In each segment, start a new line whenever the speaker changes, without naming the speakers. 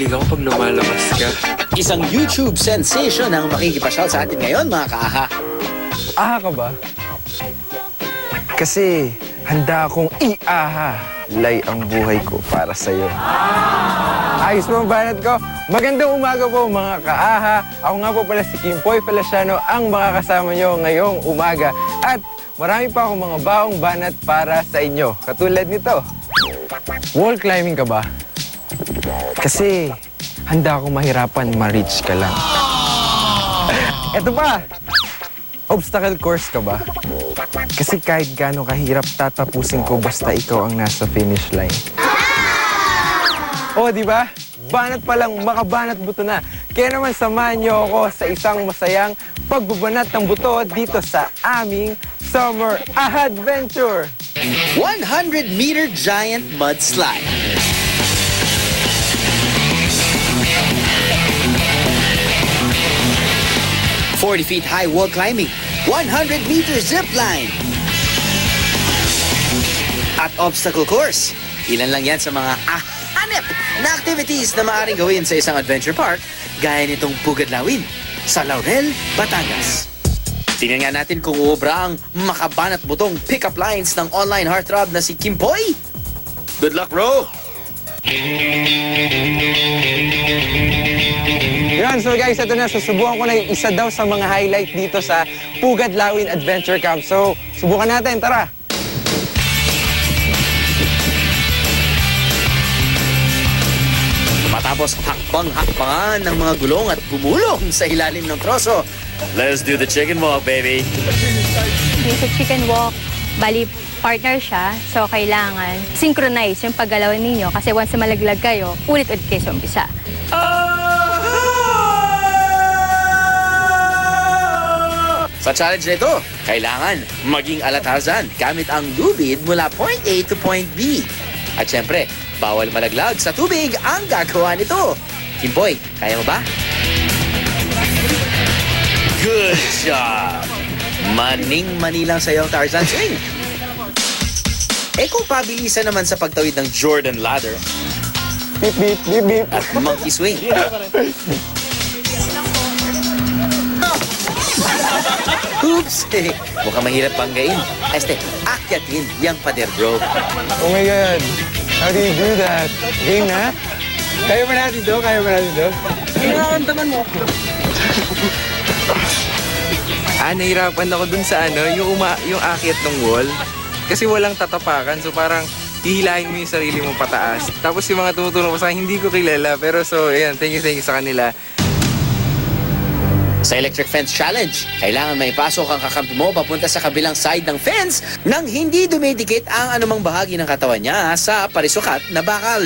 kinikilig ako pag lumalabas ka.
Isang YouTube sensation ang makikipasyal sa atin ngayon, mga kaaha.
Aha ka ba? Kasi handa akong i-aha. Lay ang buhay ko para sa'yo. Ayos mo ang banat ko. Magandang umaga po mga kaaha. Ako nga po pala si Kimpoy Feliciano, ang makakasama nyo ngayong umaga. At marami pa akong mga baong banat para sa inyo. Katulad nito. Wall climbing ka ba? Kasi handa akong mahirapan, ma-reach ka lang. Eto pa! Obstacle course ka ba? Kasi kahit gaano kahirap, tatapusin ko basta ikaw ang nasa finish line. Oh, di ba? Banat pa lang, makabanat buto na. Kaya naman samahan niyo ako sa isang masayang pagbabanat ng buto dito sa aming Summer Adventure.
100-meter giant mudslide. ...40 feet high wall climbing, 100-meter zip line, at obstacle course. Ilan lang yan sa mga hanep na activities na maaaring gawin sa isang adventure park gaya nitong Pugad Lawin sa Laurel, Batangas. Tingnan nga natin kung uubra ang makabanat butong pick-up lines ng online heartthrob na si Kimpoy. Good luck, bro!
Yan, so guys, ito na. Susubukan ko na yung isa daw sa mga highlight dito sa Pugad Lawin Adventure Camp. So, subukan natin. Tara!
Matapos hakbang-hakbangan ng mga gulong at bumulong sa ilalim ng troso, let's do the chicken walk, baby!
Yung sa chicken walk, bali partner siya, so kailangan synchronize yung paggalaw ninyo kasi once na malaglag kayo, ulit-ulit kayo sa umpisa.
Sa challenge nito, kailangan maging alatasan gamit ang lubid mula point A to point B. At syempre, bawal malaglag sa tubig ang gagawa nito. Kimboy, kaya mo ba? Good job! Maning-mani lang sa'yo ang Tarzan swing. Eh kung pabilisan naman sa pagtawid ng Jordan ladder
Beep, beep, beep, beep.
at monkey swing. Oops! Mukhang mahirap panggain. Akyatin yung pader, bro.
Oh my God! How do you do that? Game na? Kaya ba natin to? Kaya ba natin to?
Kinakantaman mo.
Nahirapan ako dun sa yung akyat ng wall. Kasi walang tatapakan, so parang hihilahin mo yung sarili mo pataas. Tapos yung mga tumutulong ko sa akin, hindi ko kilala. Pero so, ayan, thank you sa kanila.
Sa Electric Fence Challenge, kailangan may pasok ang kakampi mo papunta sa kabilang side ng fence nang hindi dumidikit ang anumang bahagi ng katawan niya sa parisukat na bakal.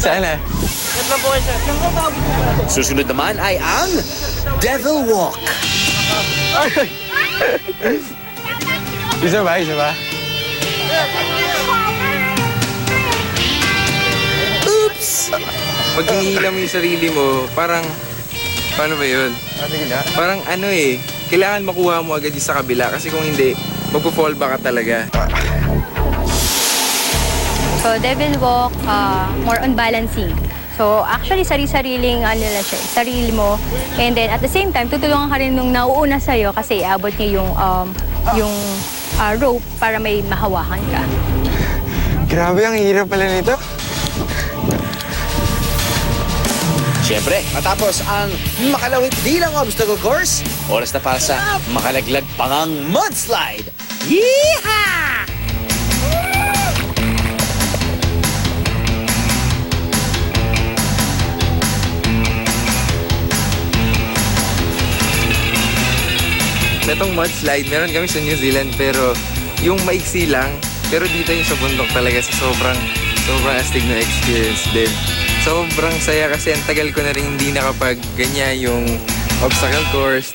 Sana.
Susunod naman ay ang Devil Walk.
Isa ba? Isa ba?
Oops!
Pag hinihila mo yung sarili mo, parang, paano ba yun? Parang kailangan makuha mo agad yung sa kabila kasi kung hindi, magpo-fall back ka talaga.
So, devil walk, more on balancing. So, actually, sari-sariling, sarili mo. And then, at the same time, tutulungan ka rin nung nauuna sa'yo kasi iabot niya yung rope para may mahawakan ka.
Grabe, ang hirap pala nito.
Siyempre, matapos ang makalawit bilang obstacle course, oras na para sa makalaglag pangang mudslide. Yeehaw!
Itong mudslide, meron kami sa New Zealand pero yung maiksi lang. Pero dito yung sa bundok talaga sa sobrang astig na experience din. Sobrang saya kasi ang tagal ko na rin hindi nakapag-ganyan yung obstacle course.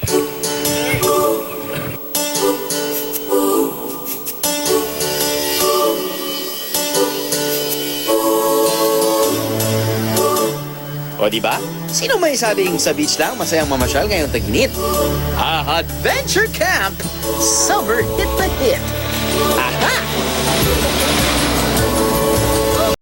O diba? Sino may sabing sa beach lang masayang mamasyal ngayong tag-init? Adventure Camp! Summer hit na hit! Aha!